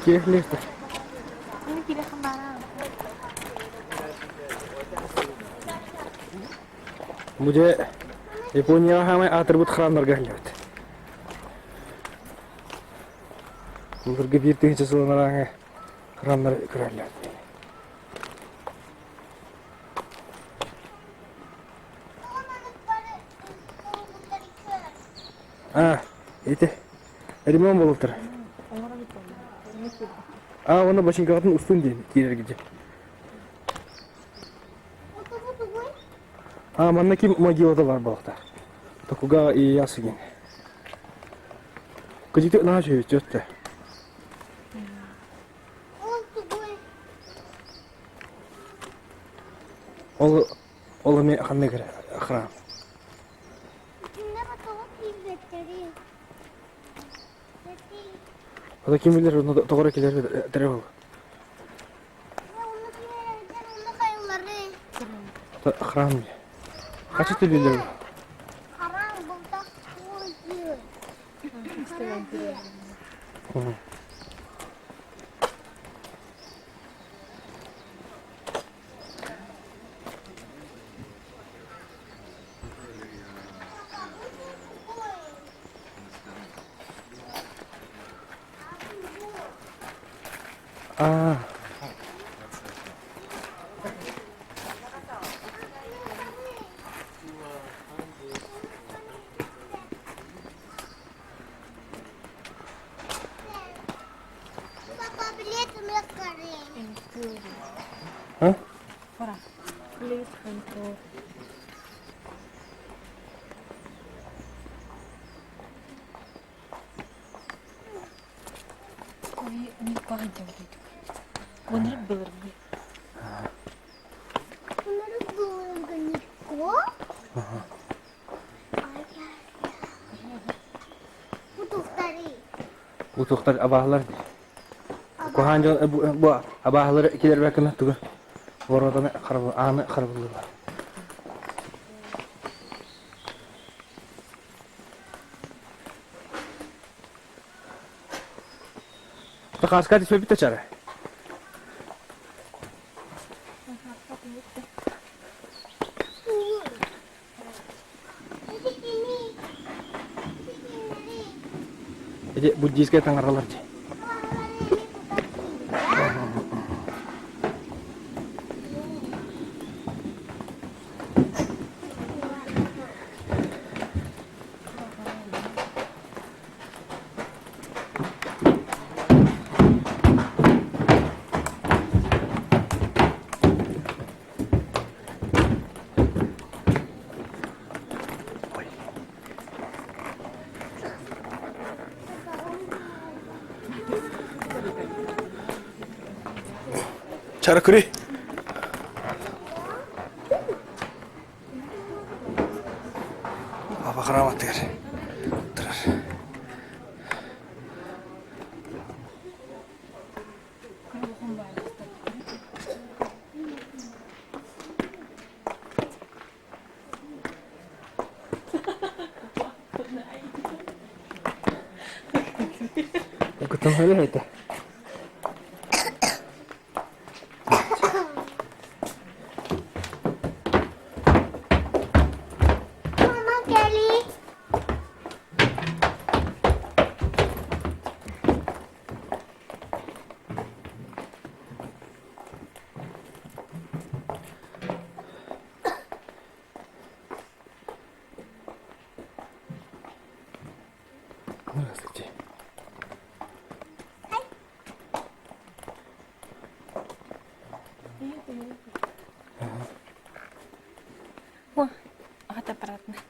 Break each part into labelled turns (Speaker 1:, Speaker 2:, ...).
Speaker 1: Kira lihat.
Speaker 2: Ini kira kemana?
Speaker 1: मुझे ये पूर्णिया हमें आतरबुत खराब नर गया लेते उधर के बीच तीन चीज़ों में रहे खराब नर कर लेते itu dari mana mau ter warna basi kau usun je kira gitu mana ki mau jual tu bar balta tak kuga iya segini kerja tu nasi jotte Allah me khanne kare khram Ada kim bilir onu doğru kiler terör. Haram. Kaç tane bilir?
Speaker 3: Haram bulda koyuyor.
Speaker 1: Hah?
Speaker 2: Ora. Please control. Ini kok aja gitu. Bener bener.
Speaker 3: Bener bener Niko.
Speaker 1: Butuh tadi abahlar. Ko hanjo bu abahlar kiler bekna tuga. Borotane kharab ana kharab lu. तो खास कर इसमें भी तो चल रहा है ये बुद्धिस्ट के तंग रहा है cara kuri apa keramat ya terus ketemu itu Здравствуйте.
Speaker 2: Wah, ada peratnya.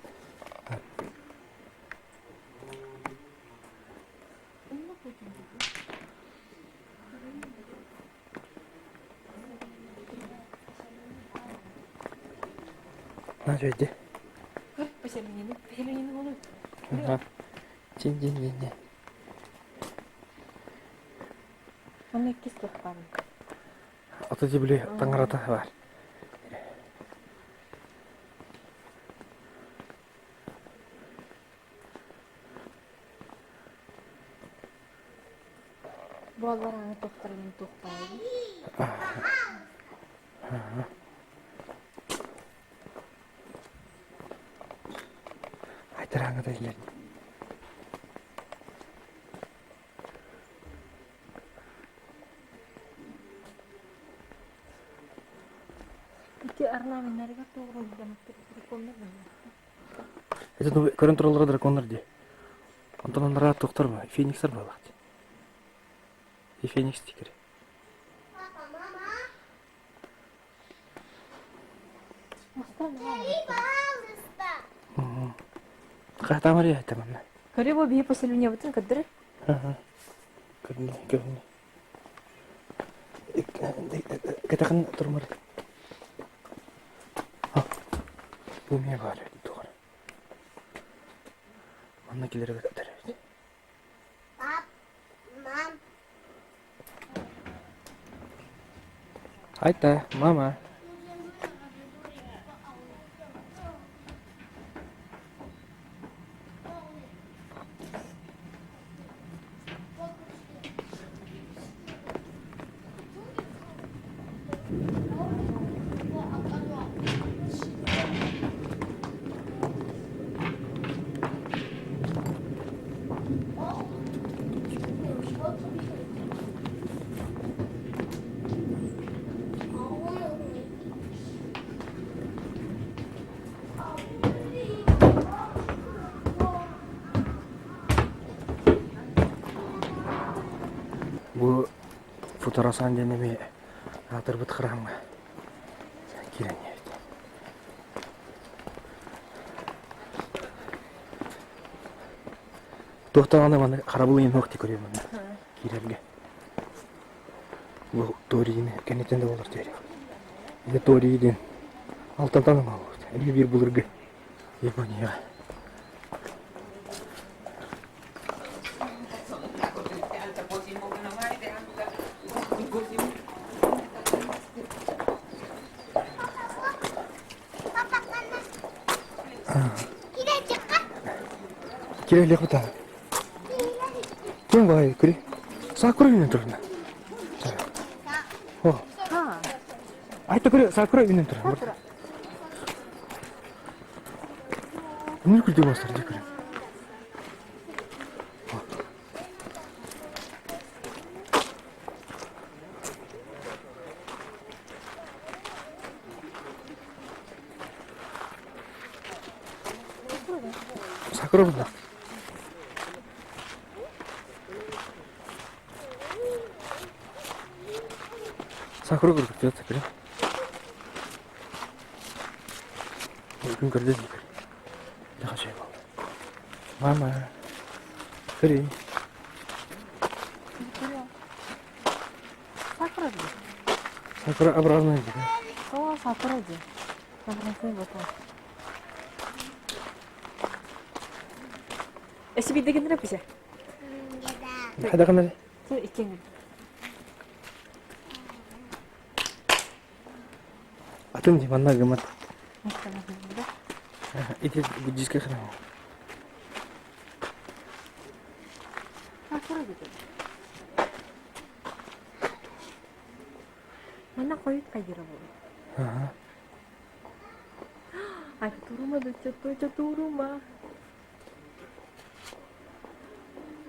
Speaker 1: Nah, jadi.
Speaker 2: Pasalin ini dulu.
Speaker 1: Cincin.
Speaker 2: Memikis lah kan.
Speaker 1: ата жебіле таңырата бар.
Speaker 2: Балдар аңы тоқтарымен тоқтайды.
Speaker 1: Айтыр аңыда елер.
Speaker 2: Ити орнаменттарға тоғырын демектер дракондар бар.
Speaker 1: Это көрін тұралығы дракондар де. Онтан ондарға тоқтар ба? Феникстер балақты. И феникс тикер.
Speaker 3: Папа, мама. Пожалуйста.
Speaker 1: Қайта мария айтамын.
Speaker 2: Көре бұл бейі поселение бұтын көддірі?
Speaker 1: Көріне. Кетақын тұрмыр. Бұл мен бар еді тұғыр. Манна келері көттір еді.
Speaker 3: Пап, мам.
Speaker 1: Айта, мама. Бұл футурасан денеме атыр бұт қырамға. Керен еді. Тоқтағанда маны қарабыл ең оқты көремін. Керенге. Бұл Торийін кәнетенде олар дейрек. Енді Торийден алтантаным алып. Әлгі бір бұлырғы. Японияға. Kira lihat apa? Yang baik, kiri. Sakura ini turun. Oh, itu kiri sakura ini turun. Ini kiri dua star kiri. Sakura benar. Sakura görüyor tabii. Bugün göreceğiz gibi. Daha şey var. Mama. Kiri.
Speaker 2: Sakura diyor.
Speaker 1: Sakura обратно gibi.
Speaker 2: O sakura diyor. Sakura diyor. SB'deki ne bize?
Speaker 3: Enggak.
Speaker 1: Ada kan tadi?
Speaker 2: Tuh ikan.
Speaker 1: Atın di mana gemat?
Speaker 2: Masalah bunda.
Speaker 1: Itu bujis ke sana.
Speaker 2: Sakura gitu. Mana koyup kayak bu?
Speaker 1: Aha.
Speaker 2: Ada rumah tuh jatuh rumah.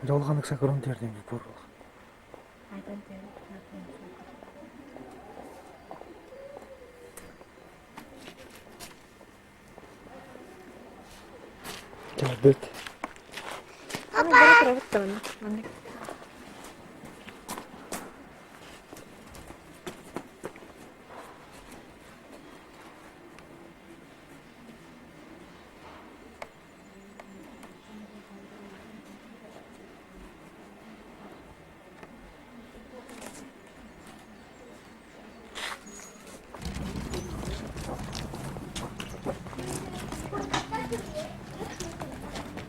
Speaker 1: Жолғанық сакурон терден бір бұрылық.
Speaker 2: Aydan teri.
Speaker 1: Terdet.
Speaker 2: Ama bana kırabıt da bana.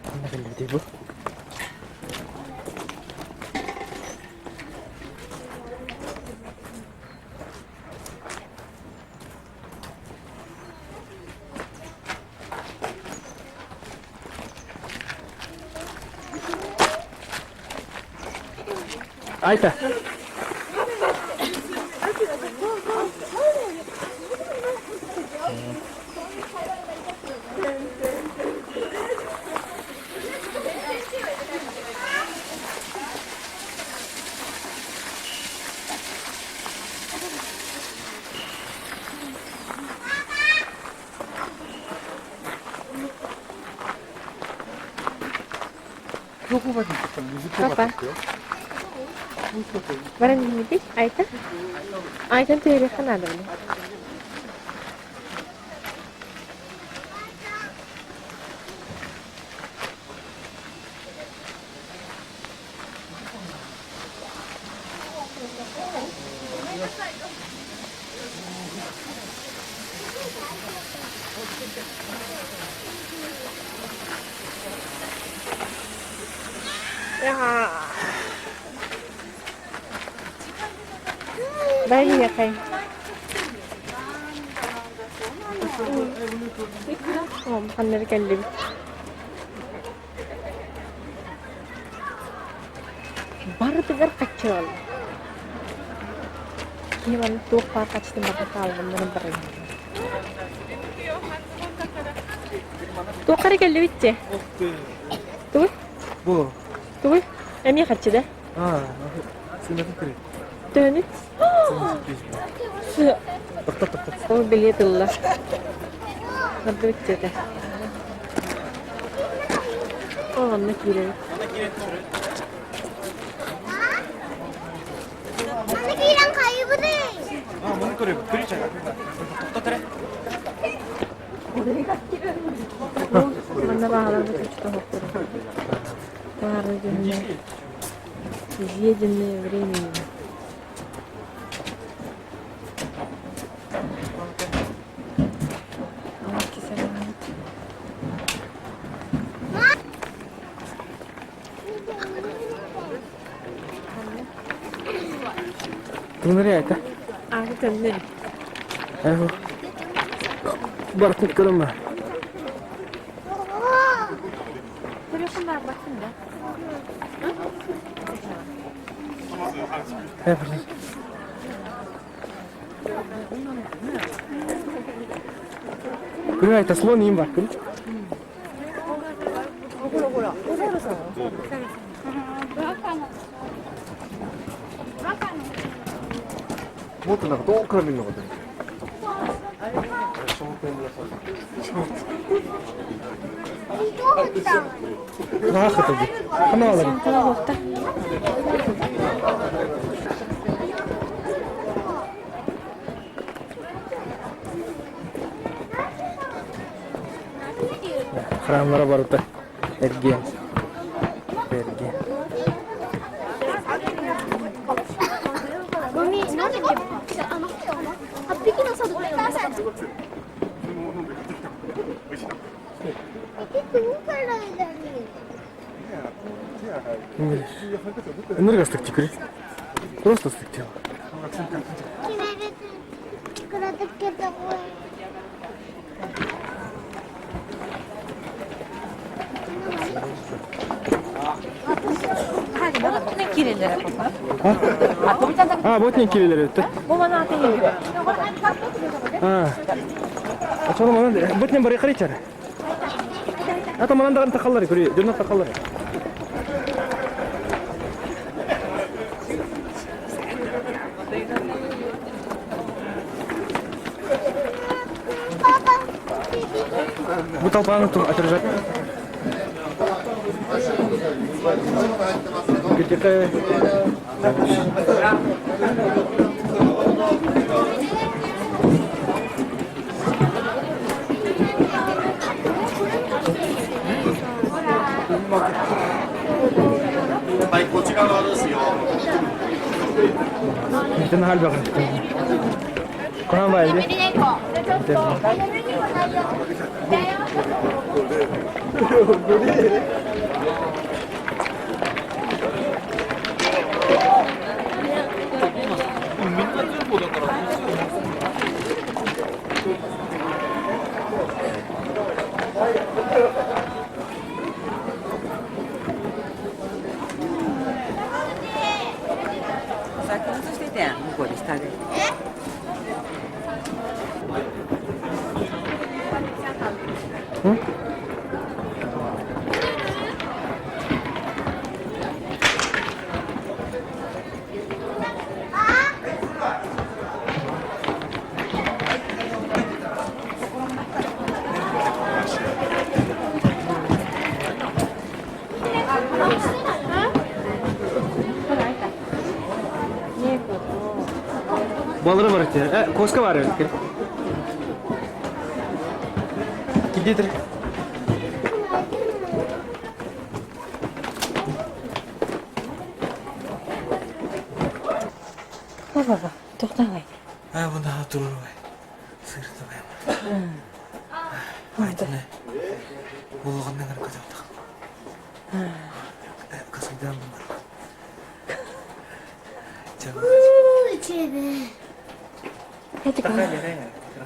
Speaker 1: Mana kan di bu? 開いた。
Speaker 4: どこまで行ったの？水っぽかったですよ。
Speaker 5: Barang ini Aita. Aita tuh ya kan ada nih. Ya. Bayi ya kayak. Oh, makan dari kendil. Baru dengar kecil. Gimana tuh pakat setengah kali bener-bener. Tuh kari kendil itu. Tuh,
Speaker 1: 뭐?
Speaker 5: tuh. Ini kecil dah.
Speaker 1: 아, 생각이 그래.
Speaker 5: Tuh ini. Oh, beli tuh lah. Aduh, cerita. Oh, anak gila.
Speaker 3: 아기랑 가위부대.
Speaker 1: 아, 뭔 그래? 그리잖아. 똑똑해.
Speaker 5: Mana bahagia tuh cerita hokur. Baru jenis. Dia jenis begini.
Speaker 1: Sebenarnya ya,
Speaker 5: Aku temen.
Speaker 1: ayo. Barat ke rumah.
Speaker 5: Terus kenapa sih?
Speaker 1: Ayo, pergi. 그래, 일단 슬로우님 봐. 그래?
Speaker 4: もっとなんか遠くから見るのかと思って。
Speaker 1: 나갔다 이제. 하나 올라.
Speaker 5: Kalau hotel.
Speaker 1: 사람마다 바로 또 애기. 애기.
Speaker 3: 언니, 나도 이거 한匹나 사도 돼요. 이게 너무 빨라야지.
Speaker 1: 오늘가 스택지 그래? просто 스택지.
Speaker 3: 기회를 그려듣겠다고 해.
Speaker 1: 아, 못님 길을 내렸대.
Speaker 5: 뭐만 하대.
Speaker 1: 아, 저는 뭐는데 못님 머리 가리잖아. 아까 뭐난다간 탁할라리 그래, 존나 탁할라리. Butal banget tuh acara ketika itu hal banget. Kurang baik deh.
Speaker 6: こで下で。
Speaker 1: ん？Балыры бар екен. Коска бар екен. Gidiyor.
Speaker 5: Baba, to'xtamay.
Speaker 1: Bunda turur. Sırtı ben. Haydi ne? Bulğundan kadar kaçırdık. Kasıdan bunlar. Canım.
Speaker 5: Hadi kal.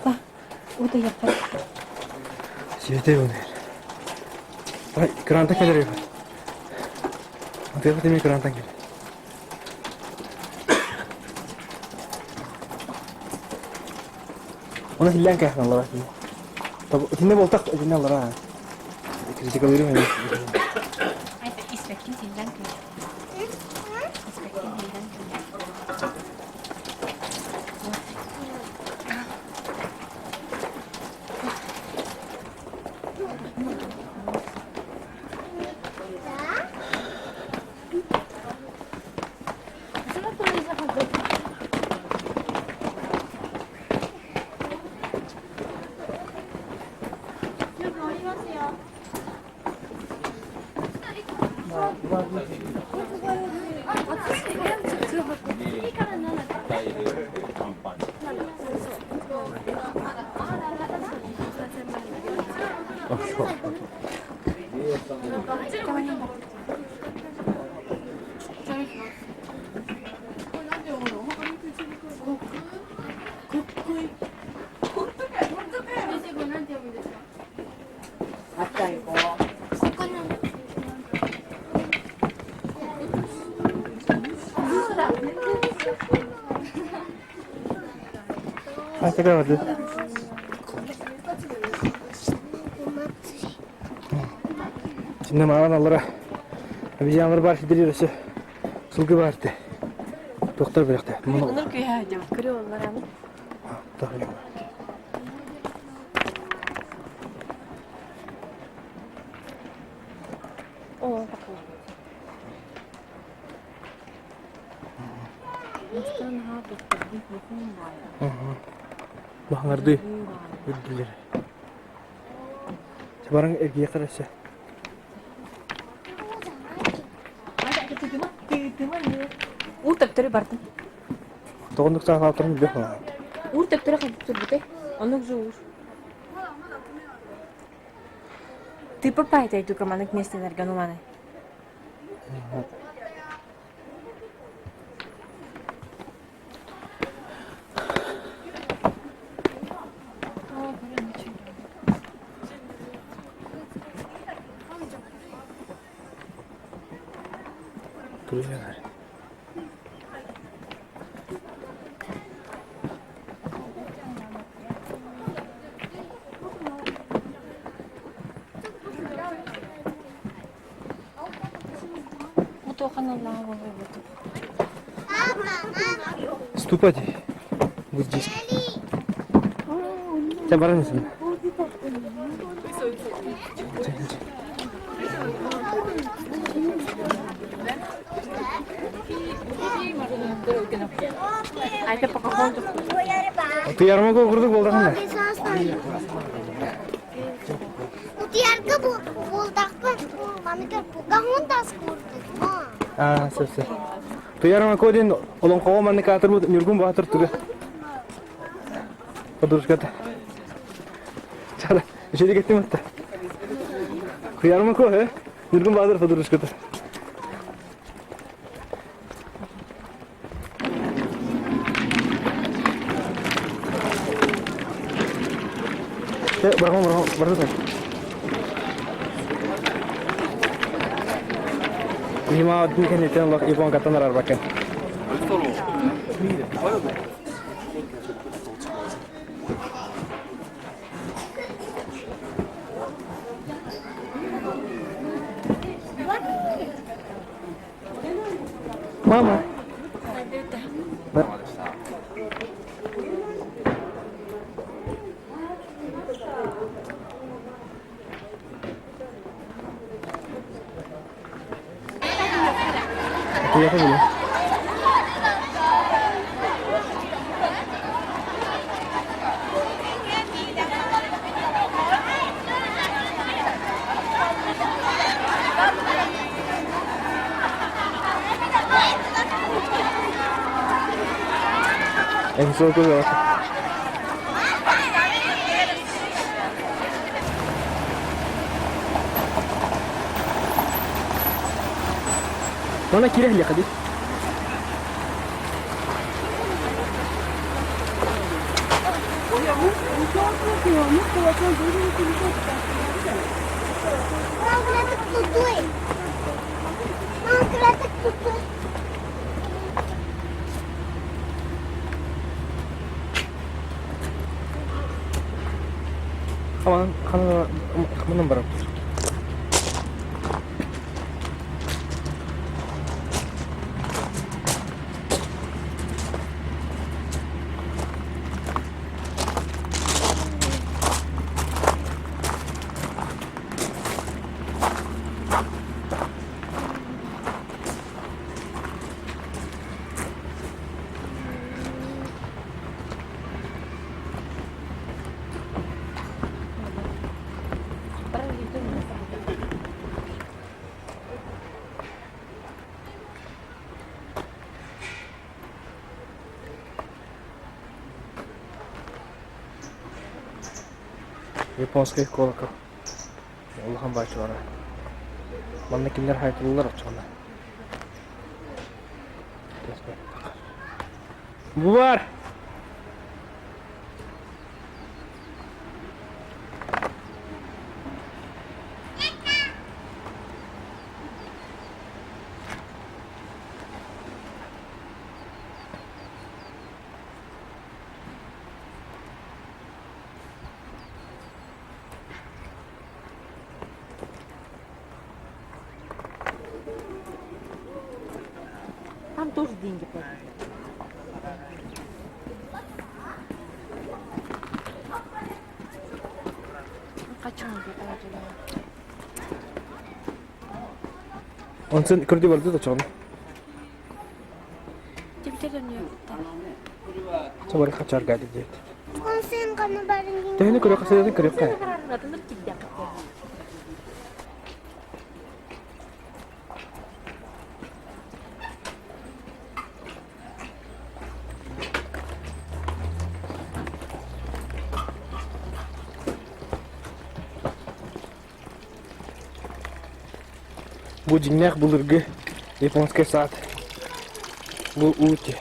Speaker 5: Bak, udah yapar.
Speaker 1: Светай он. Ай, крантан келер. Ответ мне крантан келер. Ona hillen kahve Allah rahmet. Tabi içinde boltak içinde Allah rahmet. Kritik olurum ya.
Speaker 2: Ayta ispekin hilden kıyı. İspekin hilden kıyı.
Speaker 6: 아까 이거.
Speaker 1: Ay tekrar vardı. Şimdi mağaran Allah'a. Bir canlı var şidiriyoruz. Sulgu vardı. Doktor bıraktı.
Speaker 5: Onur köye hadi. Kırıyor onlar ama.
Speaker 1: Daha yok.
Speaker 5: Oo bakalım. Nasıl ha doktor bir bakım var.
Speaker 1: Bahardı. Öldüler. Sekarang erkeğe karşı.
Speaker 5: Уртап төрө бардым.
Speaker 1: Тоғындық сағын алтырын бек var.
Speaker 5: Уртап төрө хадып турбуте. Онук жуур. Ты попайтай тука манык местелерге нуманы.
Speaker 1: Duruyorlar.
Speaker 5: Утоханаллага вывод.
Speaker 1: Ступайте. Вот здесь. Sen var mısın?
Speaker 5: Айта пока хондук.
Speaker 1: Ты ярмарку курдук болдакында.
Speaker 3: Утиярга болдакпын. Мамикер бугахун тас курдук.
Speaker 1: Сөз. Ты ярмарку ден олон кого манны катыр бу нургун батыр туга. Подружката. Чара, ишеде кеттим атта. Ярмарку, нургун батыр подружката. Барам. Лима дин кен етен лок ипон катанар арбакен. Mama. Bu yapabilir. En son cosa bak. Mana kirah lihat tadi.
Speaker 3: Mau kretek tutui. Mau kretek tutui.
Speaker 1: Kamu nomor berapa? Японская колокол. Allah'ın başları. Bana kimler hayırlılar açıyorlar. Bu var.
Speaker 5: Там тоже деньги платят.
Speaker 2: Kaçın diyor acaba?
Speaker 1: Onun için kırdı vardı da çalın.
Speaker 2: Cebite dönüyor.
Speaker 1: Sabah kaçar geldi diye.
Speaker 3: Konsen kanı barın.
Speaker 1: Tehni kırıyor kasayı kırıyor kay.
Speaker 5: Atılır ki bir dakika.
Speaker 1: Bu cinnek bulurgu. Японская saat. Bu uti.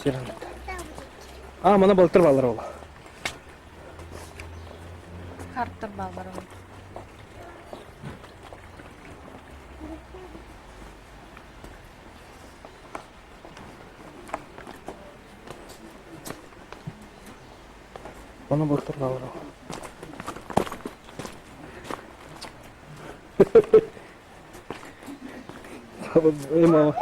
Speaker 1: Сиранат. Mana balıktır ballar ola.
Speaker 2: Karttır balları var.
Speaker 1: Mana balıktır ballar ola. Tamam, mama.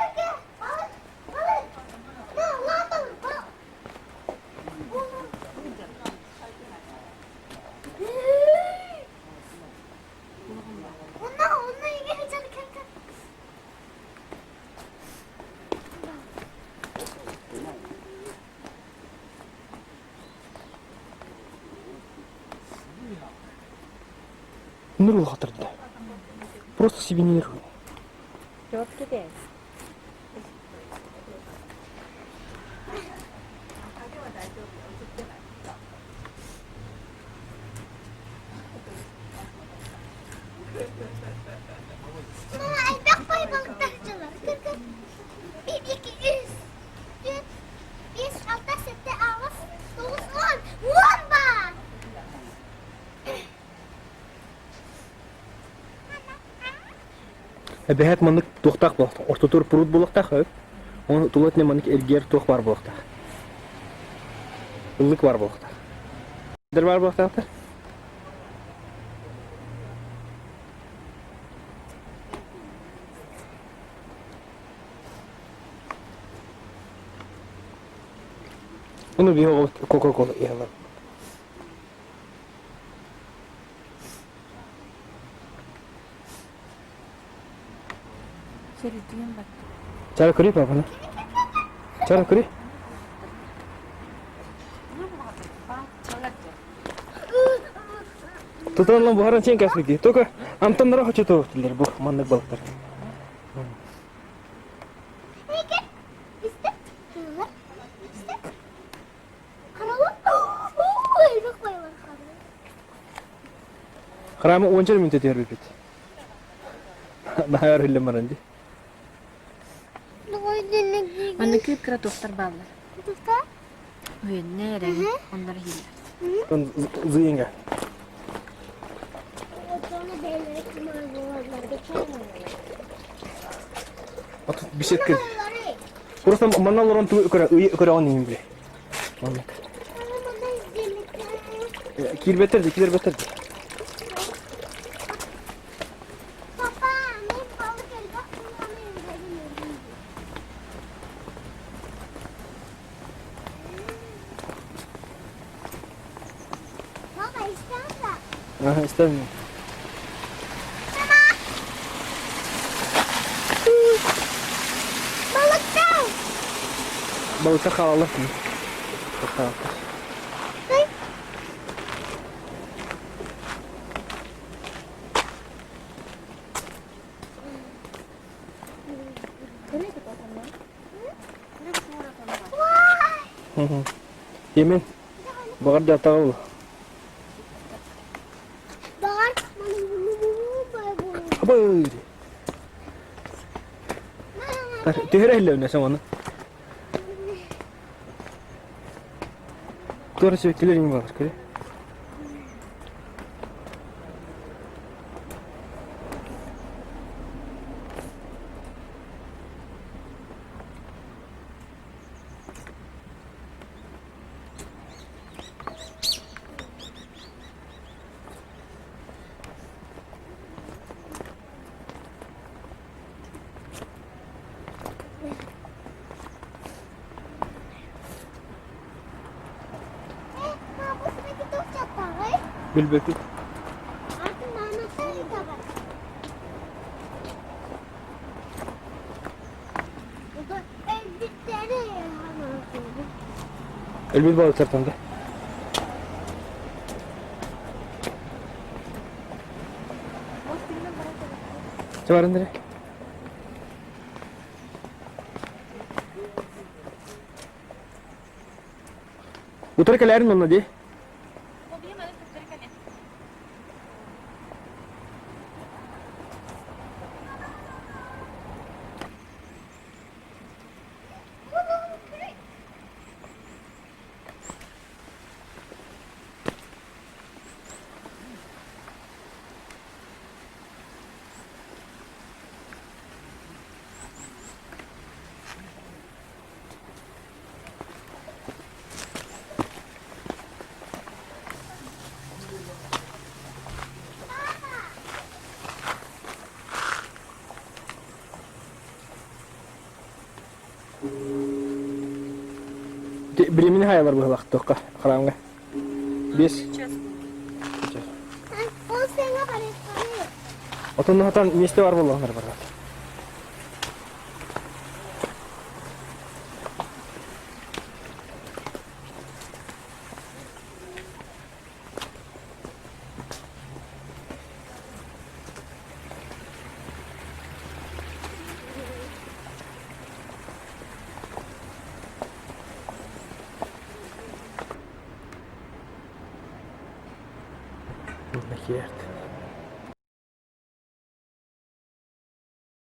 Speaker 1: Нырыл хатырды. Просто себе не нырыл.
Speaker 5: Cevap kedi.
Speaker 1: Behet mandık doktak bulak. Orta tur purut bulak da koy. Onu tulat ne manik erger toq var boqta. Illık var boqta. Der var boqta. Onu bir Coca-Cola yalan.
Speaker 2: Seyrettiğim bak.
Speaker 1: Cara kuri apa nih? Cara kuri? Tutan lang buharan cengkas lagi. Tuh ka, antan nara hoce tuh, tilir bu mandak baltar.
Speaker 3: İşte. İşte. Kanalı. Bak bak.
Speaker 1: Kerama oncar minta tiar bibit. Nahar hille marandi.
Speaker 2: Anda kira dokter bağlar.
Speaker 3: Dokter?
Speaker 2: Öyle nereye? Onları hiler.
Speaker 1: Kan zuyinga.
Speaker 3: Sonra belli kumarlar geçer.
Speaker 1: Atut biset ke. Kurusam mana loron tu ukura oni bile. Mandak. Kil beter de, kiler beter de.
Speaker 3: Papa, ne balık elbak kullanıyorum. Baba istersen.
Speaker 1: Aha, istemiyorum.
Speaker 3: Balıkta.
Speaker 1: Balıkta kalalım. Bakalım. Yemin. Bakar jatah Allah.
Speaker 3: Dar.
Speaker 1: Apa ini? Tihre hille ne zaman? Doğru söylediler mi var kare? Bilbek. Elbet balık tartanda. Çabarın dere. Utar kelarin onunla diye. Birimini hayalar bu vakti toka karamga. Bis. Otun hatan meste var vallahi onlar var. Bekliyordu.